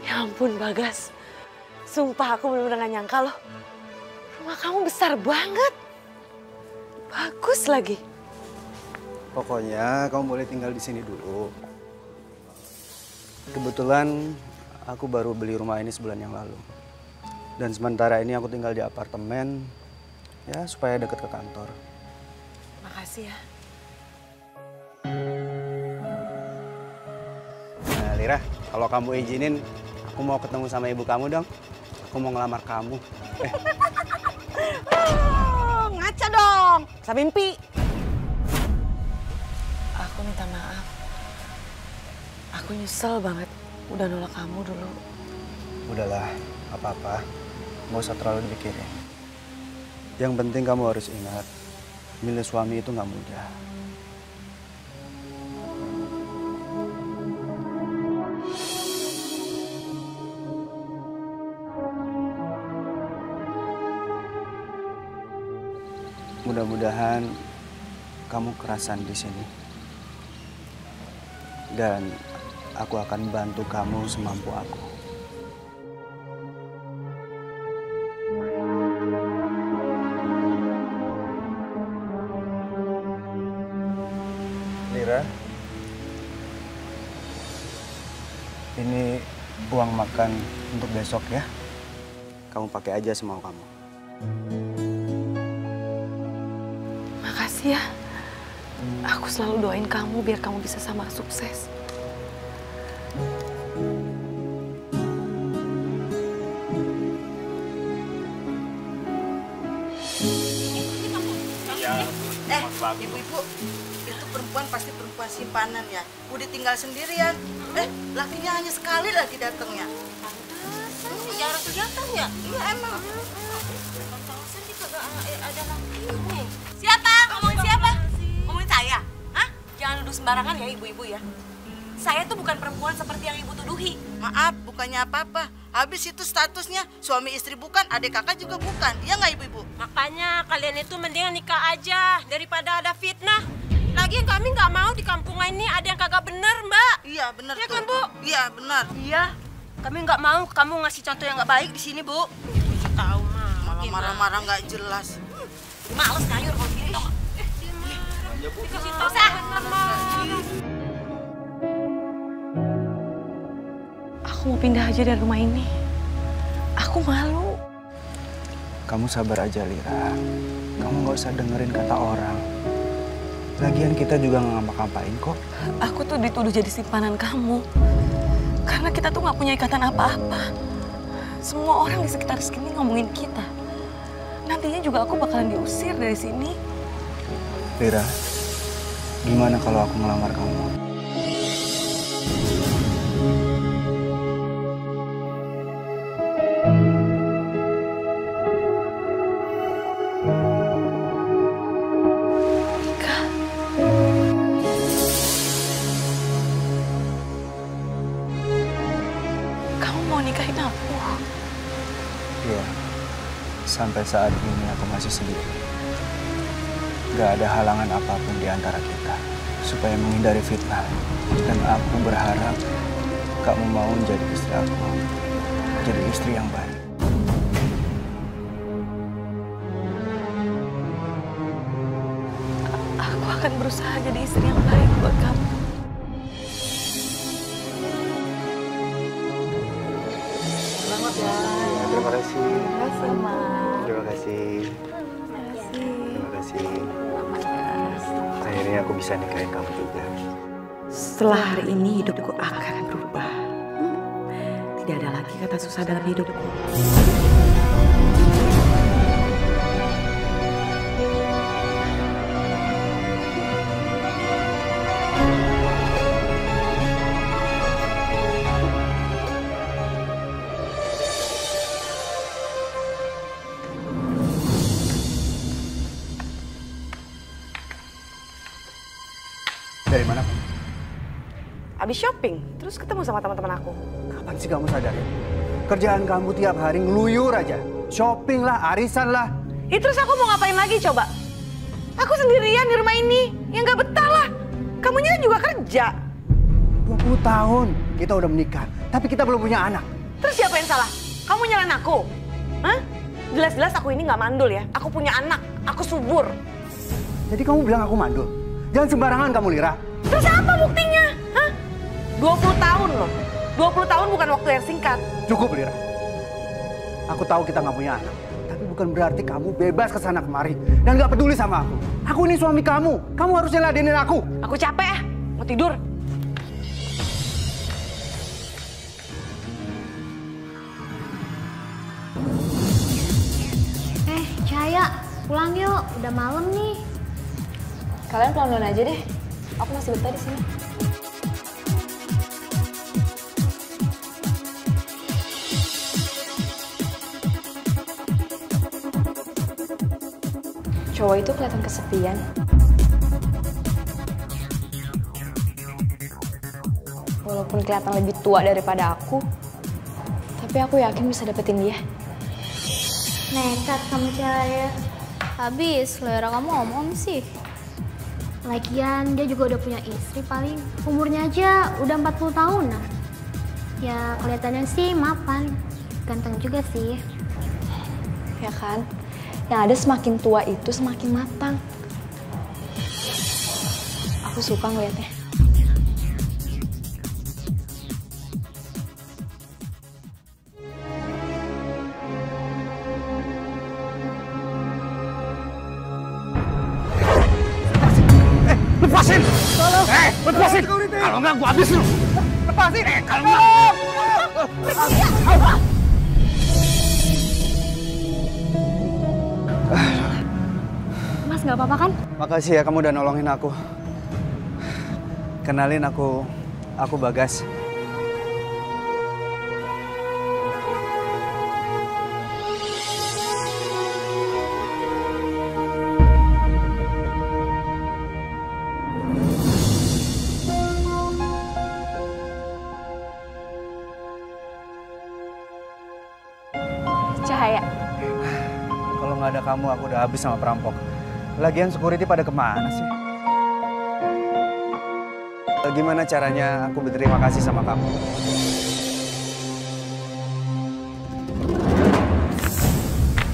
Ya ampun Bagas, sumpah aku bener-bener gak nyangka loh. Rumah kamu besar banget, bagus lagi. Pokoknya kamu boleh tinggal di sini dulu. Kebetulan aku baru beli rumah ini sebulan yang lalu. Dan sementara ini aku tinggal di apartemen, ya supaya deket ke kantor. Makasih ya. Nah Lira, kalau kamu izinin, aku mau ketemu sama ibu kamu dong. Aku mau ngelamar kamu. Oh, ngaca dong, sampai mimpi. Aku minta maaf. Aku nyesel banget udah nolak kamu dulu. Udahlah, apa-apa. Nggak usah terlalu dipikirin. Yang penting kamu harus ingat, milih suami itu nggak mudah. Mudah-mudahan kamu kerasan di sini. Dan aku akan bantu kamu semampu aku. Lira, ini uang makan untuk besok ya. Kamu pakai aja semau kamu. Makasih ya. Aku selalu doain kamu biar kamu bisa sama sukses. Ibu-ibu, itu perempuan pasti perempuan simpanan ya. Udah tinggal sendirian. Lakinya hanya sekali lagi datangnya. Jarang kelihatan ya? Iya emang. Pantasan dia kagak ada lakinya. Siapa? Ngomongin siapa? Ngomongin saya? Hah? Jangan nuduh sembarangan ya ibu-ibu ya. Saya tuh bukan perempuan seperti yang ibu tuduhi. Maaf, bukannya apa-apa. Habis itu statusnya suami istri bukan, adik kakak juga bukan. Iya nggak ibu-ibu? Makanya kalian itu mendingan nikah aja daripada ada fitnah. Lagian kami nggak mau di kampung ini ada yang kagak bener, Mbak. Iya benar. Iya tuh. kan, Bu? Iya benar. Iya. Kami nggak mau kamu ngasih contoh yang nggak baik di sini, Bu. Ibu tahu mah. Malah marah-marah nggak jelas. Males kayur kalau gini tau. Dikasih tahu bener, Mas. Aku mau pindah aja dari rumah ini. Aku malu. Kamu sabar aja Lira. Kamu nggak usah dengerin kata orang. Lagian kita juga nggak ngapa-ngapain kok. Aku tuh dituduh jadi simpanan kamu. Karena kita tuh nggak punya ikatan apa-apa. Semua orang di sekitar sini ngomongin kita. Nantinya juga aku bakalan diusir dari sini. Lira, gimana kalau aku ngelamar kamu? Nikahin aku. Iya, sampai saat ini aku masih sendiri. Gak ada halangan apapun di antara kita supaya menghindari fitnah. Dan aku berharap kamu mau menjadi istri aku, jadi istri yang baik. Aku akan berusaha jadi istri yang baik buat kamu. Terima kasih. Terima kasih, Ma. Terima kasih. Terima kasih. Akhirnya aku bisa nikahin kamu juga. Setelah hari ini hidupku akan berubah. Tidak ada lagi kata susah dalam hidupku. Dari mana kamu? Abis shopping, terus ketemu sama teman-teman aku. Kapan sih kamu sadar ya? Kerjaan kamu tiap hari ngeluyur aja. Shopping lah, arisan lah. Terus aku mau ngapain lagi coba? Aku sendirian di rumah ini, ya nggak betah lah. Kamunya juga kerja. 20 tahun kita udah menikah, tapi kita belum punya anak. Terus siapa yang salah? Kamu nyalain aku? Hah? Jelas-jelas aku ini nggak mandul ya. Aku punya anak, aku subur. Jadi kamu bilang aku mandul? Jangan sembarangan kamu, Lira. Terus apa buktinya? Hah? 20 tahun loh. 20 tahun bukan waktu yang singkat. Cukup, Lira. Aku tahu kita nggak punya anak. Tapi bukan berarti kamu bebas ke sana kemari. Dan nggak peduli sama aku. Aku ini suami kamu. Kamu harusnya ladenin aku. Aku capek ya. Mau tidur. Cahaya, pulang yuk. Udah malam nih. Kalian pulang duluan aja deh. Aku masih betah di sini. Cowok itu kelihatan kesepian. Walaupun kelihatan lebih tua daripada aku, tapi aku yakin bisa dapetin dia. Nekat kamu Cahaya. Habis, selera kamu ngomong sih. Lagian dia juga udah punya istri paling. Umurnya aja udah 40 tahun nah. Ya kelihatannya sih mapan. Ganteng juga sih. Ya kan? Yang ada semakin tua itu semakin matang. Aku suka ngeliatnya. Lepasin! Lepasin! Kalau nggak gua habis lu! Lepasin! Kalau nggak... Mas nggak apa-apa kan? Makasih ya kamu udah nolongin aku. Kenalin aku Bagas. Cahaya. Kalau nggak ada kamu, aku udah habis sama perampok. Lagian security pada kemana sih? Gimana caranya aku berterima kasih sama kamu?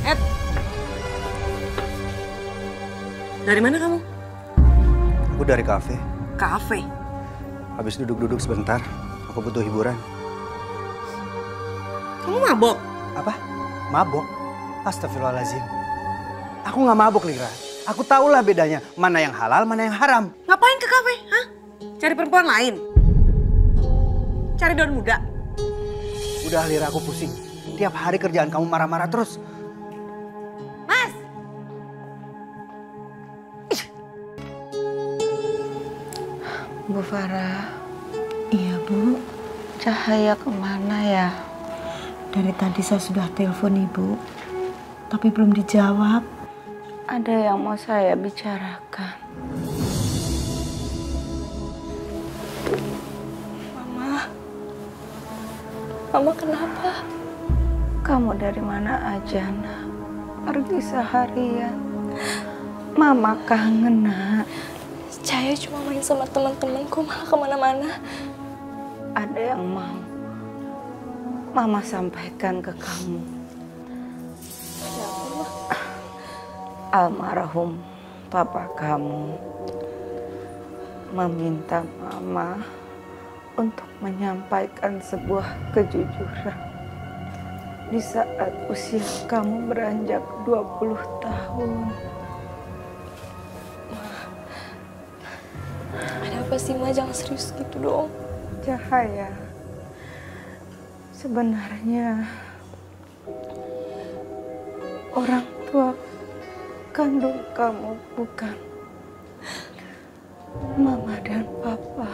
Ed. Dari mana kamu? Aku dari kafe. Kafe. Habis duduk-duduk sebentar, aku butuh hiburan. Kamu mabok? Apa? Mabok? Astagfirullahaladzim. Aku nggak mabok, Lira. Aku tahulah bedanya, mana yang halal, mana yang haram. Ngapain ke kafe? Hah? Cari perempuan lain? Cari daun muda? Udah, Lira, aku pusing. Tiap hari kerjaan kamu marah-marah terus. Mas! Bu Farah. Iya, Bu. Cahaya kemana ya? Dari tadi saya sudah telepon Ibu, tapi belum dijawab. Ada yang mau saya bicarakan. Mama kenapa? Kamu dari mana aja, Nak? Pergi seharian. Mama kangen, Nak. Cahaya cuma main sama teman-temanku, malah kemana-mana. Ada yang mau Mama sampaikan ke kamu. Ya Allah. Almarhum papa kamu meminta Mama untuk menyampaikan sebuah kejujuran. Di saat usia kamu beranjak 20 tahun. Ada apa sih, Ma? Jangan serius gitu dong. Cahaya, sebenarnya orang tua kandung kamu bukan Mama dan Papa.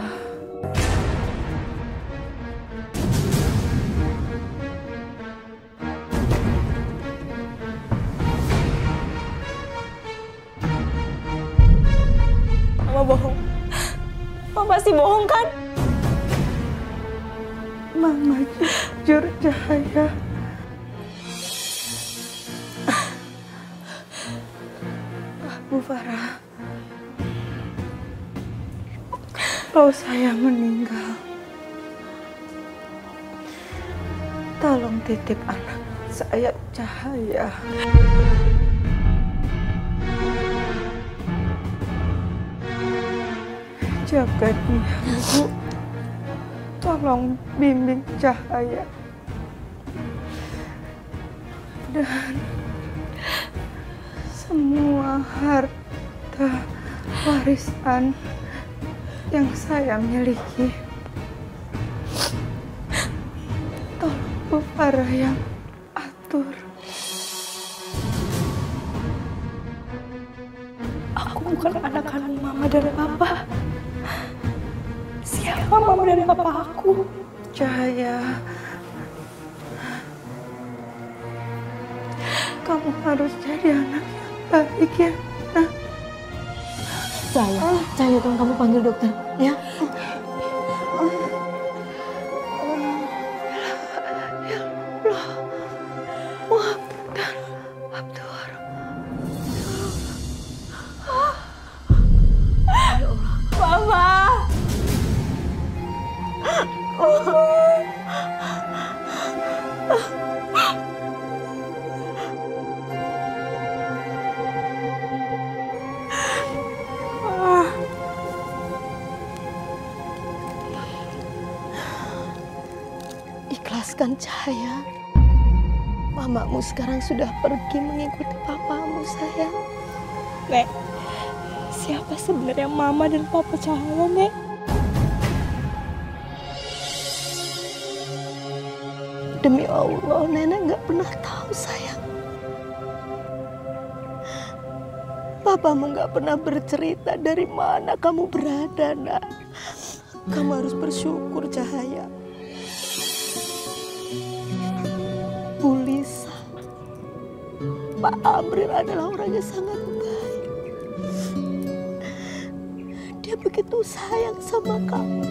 Mama bohong. Mama pasti bohong kan? Mama jujur, Cahaya. Bu Farah, kalau saya meninggal, Tolong titip anak saya Cahaya. Jaga dia, Bu. Tolong bimbing Cahaya. Dan semua harta warisan yang saya miliki, tolong Bu Farah yang atur. Aku bukan anak kandung Mama dan Papa. Siapa Mama dan Papa aku? Cahaya, kamu harus jadi anak yang baik ya, nak. Cahaya, tolong kamu panggil dokter, ya. Ikhlaskan Cahaya. Mamamu sekarang sudah pergi mengikuti papamu, sayang. Nek, siapa sebenarnya Mama dan Papa Cahaya, Nek? Demi Allah, Nenek nggak pernah tahu, sayang. Papamu nggak pernah bercerita dari mana kamu berada, nak. Kamu harus bersyukur, Cahaya. Bu Lisa, Pak Amril adalah orang yang sangat baik. Dia begitu sayang sama kamu.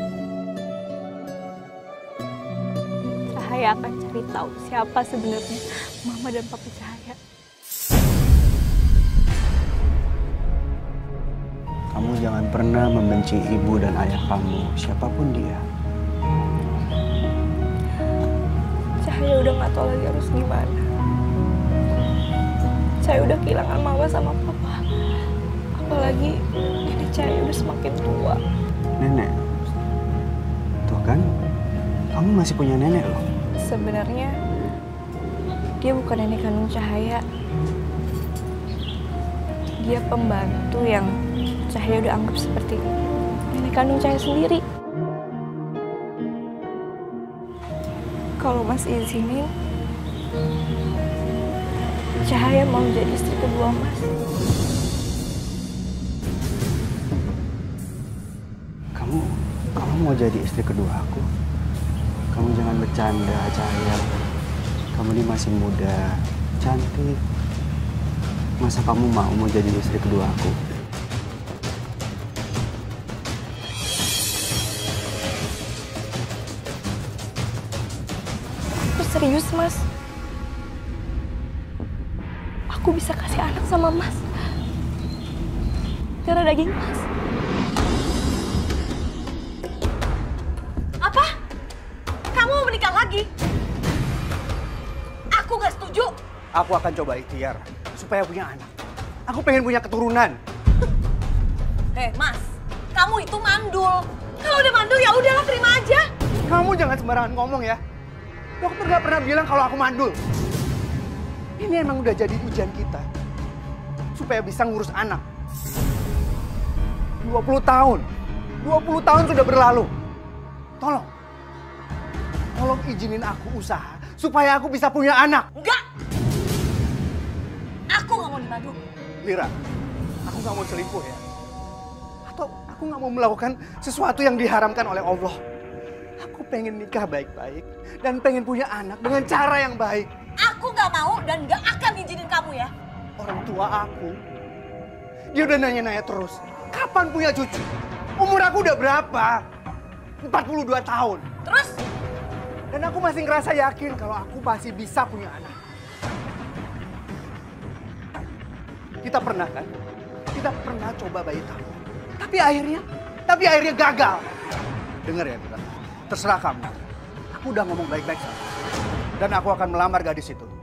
Cahaya akan cari tahu siapa sebenarnya Mama dan Papa Cahaya. Kamu jangan pernah membenci ibu dan ayah kamu, siapapun dia. Cahaya udah gak tahu lagi harus gimana. Saya udah kehilangan Mama sama Papa. Apalagi nenek Cahaya udah semakin tua. Nenek? Tuh kan, kamu masih punya nenek loh. Sebenarnya dia bukan nenek kandung Cahaya. Dia pembantu yang Cahaya udah anggap seperti nenek kandung Cahaya sendiri. Kalau Mas izinin, Cahaya mau jadi istri kedua Mas. Kamu mau jadi istri kedua aku? Kamu jangan bercanda, Cahaya. Kamu ini masih muda, cantik. Masa kamu mau jadi istri kedua aku? Serius, Mas. Aku bisa kasih anak sama Mas. Darah daging Mas. Apa? Kamu mau menikah lagi? Aku gak setuju. Aku akan coba ikhtiar supaya punya anak. Aku pengen punya keturunan. Mas, kamu itu mandul. Kalau udah mandul ya udahlah, terima aja. Kamu jangan sembarangan ngomong ya. Dokter gak pernah bilang kalau aku mandul. Ini emang udah jadi ujian kita. Supaya bisa ngurus anak. 20 tahun. 20 tahun sudah berlalu. Tolong izinin aku usaha supaya aku bisa punya anak. Enggak. Aku gak mau dimadu. Lira, aku gak mau selingkuh ya. Atau aku gak mau melakukan sesuatu yang diharamkan oleh Allah. Aku pengen nikah baik-baik dan pengen punya anak dengan cara yang baik. Aku gak mau dan gak akan izinin kamu ya. Orang tua aku, dia udah nanya-nanya terus. Kapan punya cucu? Umur aku udah berapa? 42 tahun. Terus? Dan aku masih ngerasa yakin kalau aku masih bisa punya anak. Kita pernah kan? Kita pernah coba bayi tabung. Tapi akhirnya gagal. Dengar ya, Lira. Terserah kamu. Aku udah ngomong baik-baik sama kamu. Dan aku akan melamar gadis itu.